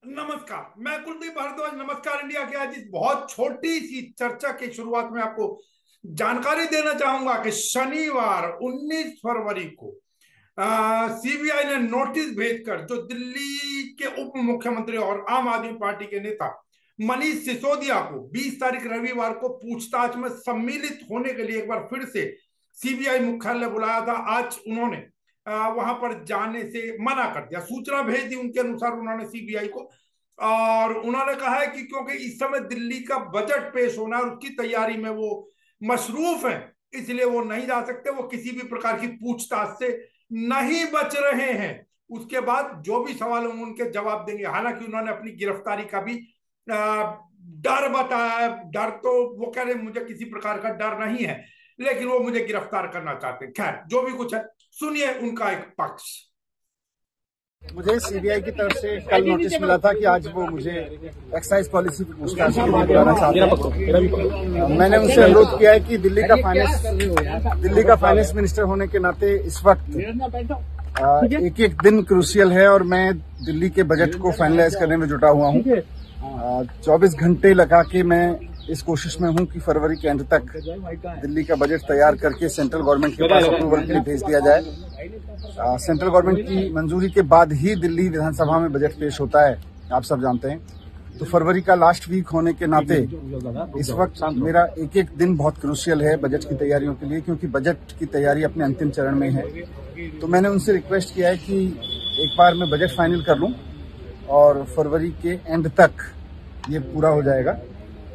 नमस्कार, मैं कुलदीप भारद्वाज नमस्कार इंडिया के आज इस बहुत छोटी सी चर्चा की शुरुआत में आपको जानकारी देना चाहूंगा कि शनिवार 19 फरवरी को सीबीआई ने नोटिस भेजकर जो दिल्ली के उप मुख्यमंत्री और आम आदमी पार्टी के नेता मनीष सिसोदिया को 20 तारीख रविवार को पूछताछ में सम्मिलित होने के लिए एक बार फिर से सीबीआई मुख्यालय बुलाया था। आज उन्होंने वहां पर जाने से मना कर दिया, सूचना भेज दी उनके अनुसार उन्होंने सीबीआई को। और उन्होंने कहा है कि क्योंकि इस समय दिल्ली का बजट पेश होना है और उसकी तैयारी में वो मशरूफ है, इसलिए वो नहीं जा सकते, वो किसी भी प्रकार की पूछताछ से नहीं बच रहे हैं। उसके बाद जो भी सवाल होंगे उनके जवाब देंगे। हालांकि उन्होंने अपनी गिरफ्तारी का भी डर बताया। डर तो वो कह रहे मुझे किसी प्रकार का डर नहीं है, लेकिन वो मुझे गिरफ्तार करना चाहते हैं। खैर, जो भी कुछ है, सुनिए उनका एक पक्ष। मुझे सीबीआई की तरफ से कल नोटिस मिला था कि आज वो मुझे एक्साइज पॉलिसी की पूछताछ के लिए बुलाना चाहते हैं। मैंने उनसे अनुरोध किया है कि दिल्ली का फाइनेंस मिनिस्टर होने के नाते इस वक्त एक एक दिन क्रूशियल है और मैं दिल्ली के बजट को फाइनलाइज करने में जुटा हुआ हूँ। 24 घंटे लगा के मैं इस कोशिश में हूं कि फरवरी के अंत तक दिल्ली का बजट तैयार करके सेंट्रल गवर्नमेंट के पास अप्रूवल के लिए भेज दिया जाए। सेंट्रल गवर्नमेंट की मंजूरी के बाद ही दिल्ली विधानसभा में बजट पेश होता है, आप सब जानते हैं। तो फरवरी का लास्ट वीक होने के नाते इस वक्त मेरा एक एक दिन बहुत क्रूशियल है बजट की तैयारियों के लिए, क्योंकि बजट की तैयारी अपने अंतिम चरण में है। तो मैंने उनसे रिक्वेस्ट किया है कि एक बार मैं बजट फाइनल कर लूं और फरवरी के एंड तक ये पूरा हो जाएगा।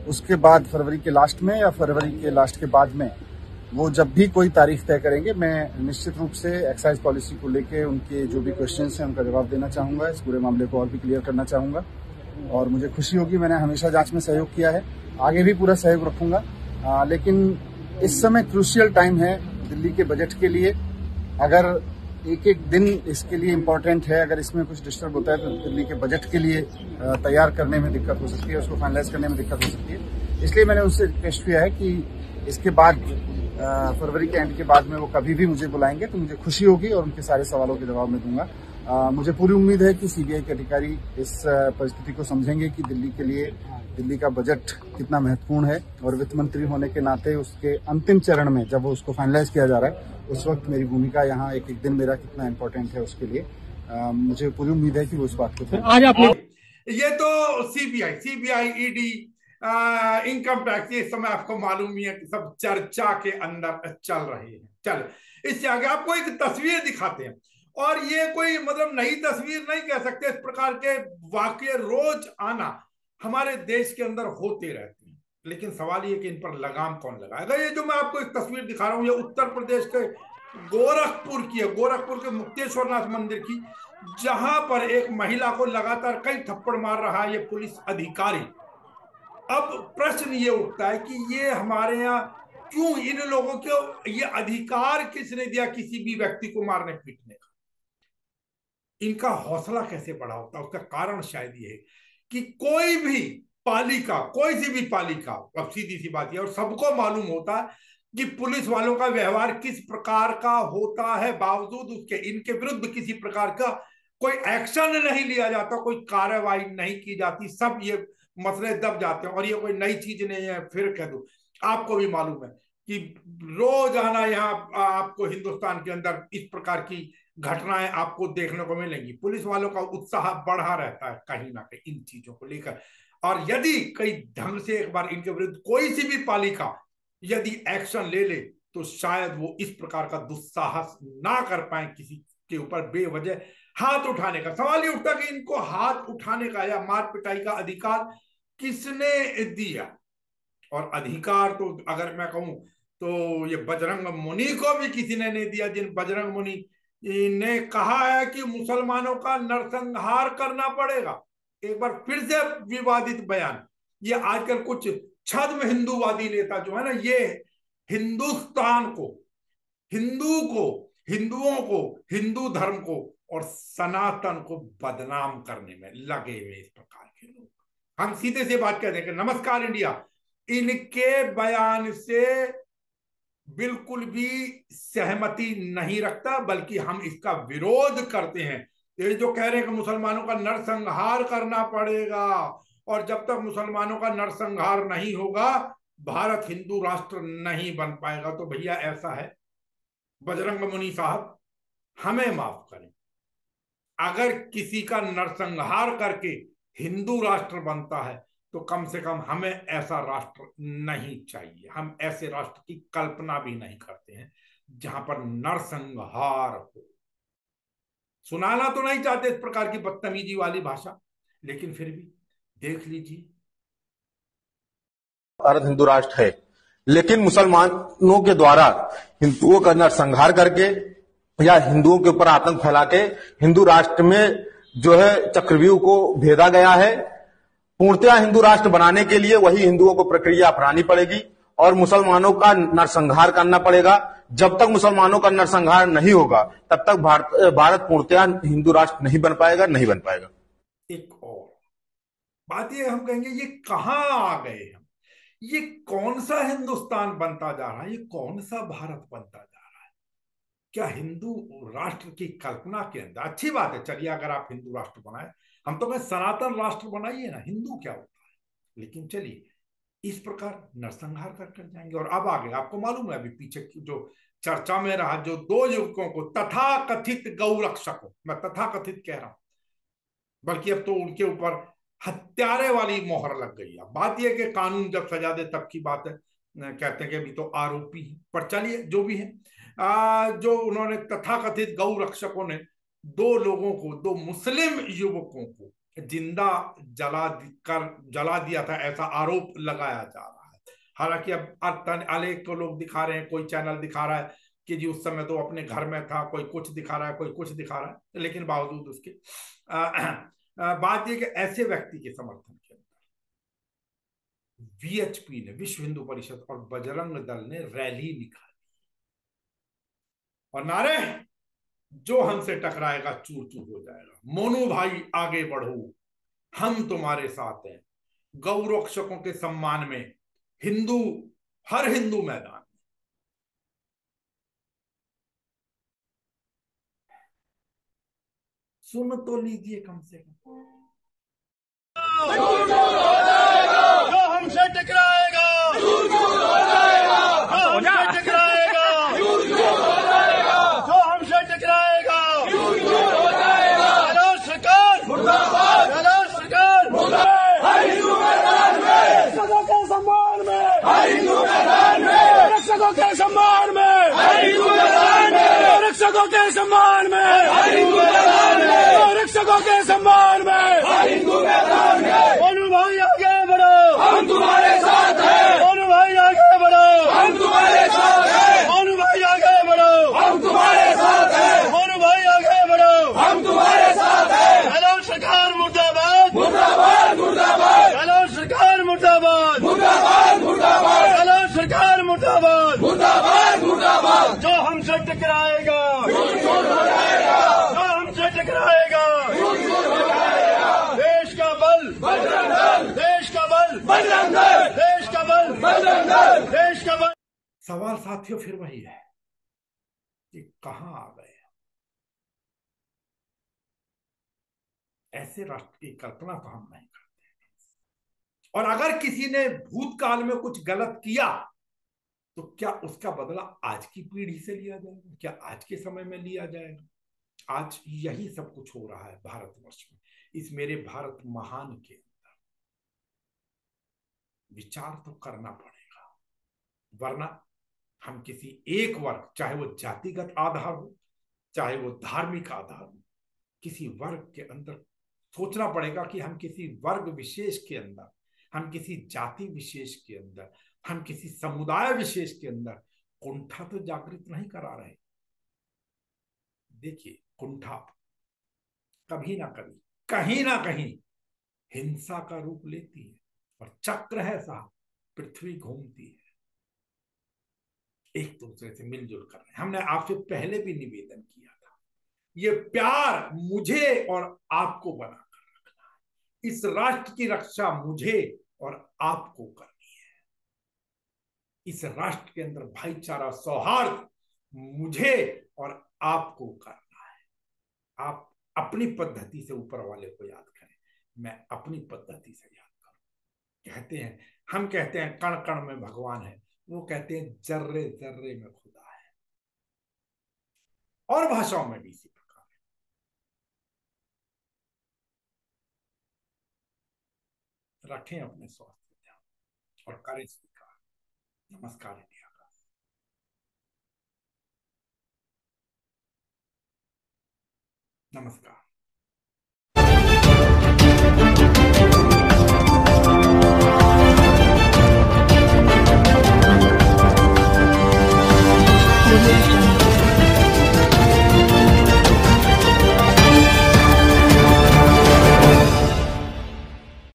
उसके बाद फरवरी के लास्ट में या फरवरी के लास्ट के बाद में वो जब भी कोई तारीख तय करेंगे, मैं निश्चित रूप से एक्साइज पॉलिसी को लेके उनके जो भी क्वेश्चंस हैं उनका जवाब देना चाहूंगा। इस पूरे मामले को और भी क्लियर करना चाहूंगा और मुझे खुशी होगी। मैंने हमेशा जांच में सहयोग किया है, आगे भी पूरा सहयोग रखूंगा। लेकिन इस समय क्रूशियल टाइम है दिल्ली के बजट के लिए। अगर एक एक दिन इसके लिए इम्पोर्टेंट है, अगर इसमें कुछ डिस्टर्ब होता है तो दिल्ली के बजट के लिए तैयार करने में दिक्कत हो सकती है, उसको फाइनलाइज करने में दिक्कत हो सकती है। इसलिए मैंने उनसे रिक्वेस्ट किया है कि इसके बाद फरवरी के एंड के बाद में वो कभी भी मुझे बुलाएंगे तो मुझे खुशी होगी और उनके सारे सवालों के जवाब मैं दूंगा। मुझे पूरी उम्मीद है कि सीबीआई के अधिकारी इस परिस्थिति को समझेंगे कि दिल्ली के लिए दिल्ली का बजट कितना महत्वपूर्ण है और वित्त मंत्री होने के नाते उसके अंतिम चरण में जब वो उसको फाइनलाइज किया जा रहा है उस वक्त मेरी भूमिका यहाँ एक एक दिन मेरा कितना इम्पोर्टेंट है उसके लिए मुझे पूरी उम्मीद है कि वो इस बात को आज आपने ये तो सीबीआई ईडी इनकम टैक्स, ये समय आपको मालूम ही है कि सब चर्चा के अंदर चल रहे हैं। चल इससे आगे आपको एक तस्वीर दिखाते हैं, और ये कोई मतलब नई तस्वीर नहीं कह सकते। इस प्रकार के वाकये रोज आना हमारे देश के अंदर होते रहते हैं, लेकिन सवाल ये कि इन पर लगाम कौन लगाएगा। ये जो मैं आपको एक तस्वीर दिखा रहा हूँ, ये उत्तर प्रदेश के गोरखपुर की है, गोरखपुर के मुक्तेश्वरनाथ मंदिर की, जहां पर एक महिला को लगातार कई थप्पड़ मार रहा है ये पुलिस अधिकारी। अब प्रश्न ये उठता है कि ये हमारे यहाँ क्यों, इन लोगों को ये अधिकार किसने दिया किसी भी व्यक्ति को मारने पीटने का? इनका हौसला कैसे बढ़ा होता है? उसका कारण शायद ये है कि कोई भी पालिका, कोई सी भी पालिका, अब सीधी सी बात है और सबको मालूम होता है कि पुलिस वालों का व्यवहार किस प्रकार का होता है, बावजूद उसके इनके विरुद्ध किसी प्रकार का कोई एक्शन नहीं लिया जाता, कोई कार्रवाई नहीं की जाती, सब ये मसले दब जाते हैं। और ये कोई नई चीज नहीं है, फिर कह दो, आपको भी मालूम है कि रोजाना यहाँ आपको हिंदुस्तान के अंदर इस प्रकार की घटनाएं आपको देखने को मिलेंगी। पुलिस वालों का उत्साह बढ़ा रहता है कहीं ना कहीं इन चीजों को लेकर, और यदि कई ढंग से एक बार इनके विरुद्ध कोई सी भी पालिका यदि एक्शन ले ले तो शायद वो इस प्रकार का दुस्साहस ना कर पाए किसी के ऊपर बेवजह हाथ उठाने का। सवाल ये उठता कि इनको हाथ उठाने का या मार पिटाई का अधिकार किसने दिया? और अधिकार तो अगर मैं कहूं तो ये बजरंग मुनि को भी किसी ने नहीं दिया, जिन बजरंग मुनि ने कहा है कि मुसलमानों का नरसंहार करना पड़ेगा। एक बार फिर से विवादित बयान। ये आजकल कुछ छद्म हिंदूवादी नेता जो है ना, ये हिंदुस्तान को, हिंदुओं को, हिंदू धर्म को और सनातन को बदनाम करने में लगे हुए इस प्रकार के लोग। हम सीधे से बात कहते हैं कि नमस्कार इंडिया इनके बयान से बिल्कुल भी सहमति नहीं रखता, बल्कि हम इसका विरोध करते हैं। ये जो कह रहे हैं कि मुसलमानों का नरसंहार करना पड़ेगा, और जब तक मुसलमानों का नरसंहार नहीं होगा भारत हिंदू राष्ट्र नहीं बन पाएगा। तो भैया ऐसा है, बजरंग मुनि साहब हमें माफ करें, अगर किसी का नरसंहार करके हिंदू राष्ट्र बनता है तो कम से कम हमें ऐसा राष्ट्र नहीं चाहिए। हम ऐसे राष्ट्र की कल्पना भी नहीं करते हैं जहां पर नरसंहार हो। सुनाना तो नहीं चाहते इस प्रकार की बदतमीजी वाली भाषा, लेकिन फिर भी देख लीजिए। भारत हिंदू राष्ट्र है, लेकिन मुसलमानों के द्वारा हिंदुओं का नरसंहार करके या हिंदुओं के ऊपर आतंक फैला के हिंदू राष्ट्र में जो है चक्रव्यूह को भेदा गया है। पूर्णतया हिंदू राष्ट्र बनाने के लिए वही हिंदुओं को प्रक्रिया अपनानी पड़ेगी और मुसलमानों का नरसंहार करना पड़ेगा। जब तक मुसलमानों का नरसंहार नहीं होगा तब तक भारत पूर्णतया हिंदू राष्ट्र नहीं बन पाएगा। एक और बात ये हम कहेंगे, ये कहां आ गए हम, ये कौन सा हिंदुस्तान बनता जा रहा है, ये कौन सा भारत बनता जा रहा है? क्या हिंदू राष्ट्र की कल्पना के अंदर, अच्छी बात है चलिए अगर आप हिंदू राष्ट्र बनाए, हम तो कहें सनातन राष्ट्र बनाइए ना, हिंदू क्या होता है, लेकिन चलिए इस प्रकार नरसंहार कर जाएंगे। और अब आगे आपको मालूम है, अभी पीछे जो चर्चा में रहा, जो 2 युवकों को तथा कथित गौरक्षकों, मैं तथा कथित कह रहा हूं, बल्कि अब तो उनके ऊपर हत्यारे वाली मोहर लग गई है। बात यह कि कानून जब सजा दे तब की बात है, कहते हैं कि अभी तो आरोपी है, पर चलिए जो भी है। जो उन्होंने तथाकथित गौ रक्षकों ने 2 लोगों को, 2 मुस्लिम युवकों को जिंदा जला दिया था, ऐसा आरोप लगाया जा रहा है। हालांकि अब अनेक को लोग दिखा रहे हैं, कोई चैनल दिखा रहा है कि जी उस समय तो अपने घर में था, कोई कुछ दिखा रहा है, कोई कुछ दिखा रहा है, लेकिन बावजूद उसके बात यह कि ऐसे व्यक्ति के समर्थन के अंदर वीएचपी ने, विश्व हिंदू परिषद और बजरंग दल ने रैली निकाली और नारे, जो हमसे टकराएगा चूर चूर हो जाएगा, मोनू भाई आगे बढ़ो, हम तुम्हारे साथ हैं। गौरक्षकों के सम्मान में हिंदू, हर हिंदू मैदान। सुन तो लीजिए कम से कम। जो हमसे टकराएगा टकराएगा, जो हमसे टकराएगा सरकार मुर्दाबाद, सरकार हिंदू मैदान में, रक्षकों के सम्मान में, हिंदू मैदान में, रक्षकों के सम्मान में, हिंदू मैदान में, रक्षकों के सम्मान में, हिंदू मैदान में, रक्षकों के सम्मान में, हिंदू मैदान में। मोनू भाई आगे बढ़ो, हम तुम्हारे साथ हैं। मोनू भाई आगे बढ़ो, हम तुम्हारे साथ हैं। मोनू भाई आगे बढ़ो, हम तुम्हारे साथ हैं। मोनू भाई आगे बढ़ो, हम तुम्हारे साथ हैं। हेलो सरकार मुर्दाबाद, मुर्दाबाद मुर्दाबाद। हेलो सरकार मुर्दाबाद, मुर्दाबाद मुर्दाबाद। हेलो सरकार मुर्दाबाद, मुर्दाबाद मुर्दाबाद। जो हमसे टकराएगा हो जाएगा, जो हमसे टकराएगा हो जाएगा। देश का बल बजरंग दल, देश का बल बजरंग दल, देश का बल बजरंग दल, देश का बल। सवाल साथियों फिर वही है कि कहां आ गए? ऐसे राष्ट्र की कल्पना तो हम नहीं करते, और अगर किसी ने भूतकाल में कुछ गलत किया तो क्या उसका बदला आज की पीढ़ी से लिया जाएगा? क्या आज के समय में लिया जाएगा? आज यही सब कुछ हो रहा है भारतवर्ष में, इस मेरे भारत महान के अंदर। विचार तो करना पड़ेगा, वरना हम किसी एक वर्ग, चाहे वो जातिगत आधार हो, चाहे वो धार्मिक आधार हो, किसी वर्ग के अंदर सोचना पड़ेगा कि हम किसी वर्ग विशेष के अंदर, हम किसी जाति विशेष के अंदर, हम किसी समुदाय विशेष के अंदर कुंठा तो जागृत नहीं करा रहे। देखिए, कुंठा कभी ना कभी, कहीं ना कहीं हिंसा का रूप लेती है, और चक्र है साहब, पृथ्वी घूमती है, एक दूसरे से मिलजुल कर रहे। हमने आपसे पहले भी निवेदन किया था, ये प्यार मुझे और आपको बनाकर रखना है, इस राष्ट्र की रक्षा मुझे और आपको करनी है। इस राष्ट्र के अंदर भाईचारा सौहार्द मुझे और आपको करना है। आप अपनी पद्धति से ऊपर वाले को याद करें, मैं अपनी पद्धति से याद करूं। कहते हैं, हम कहते हैं कण कण में भगवान है, वो कहते हैं जर्रे जर्रे में खुदा है। और भाषाओं में भी इसी प्रकार है। रखें अपने स्वास्थ्य ध्यान और करें स्वीकार। नमस्कार इंडिया का। नमस्कार।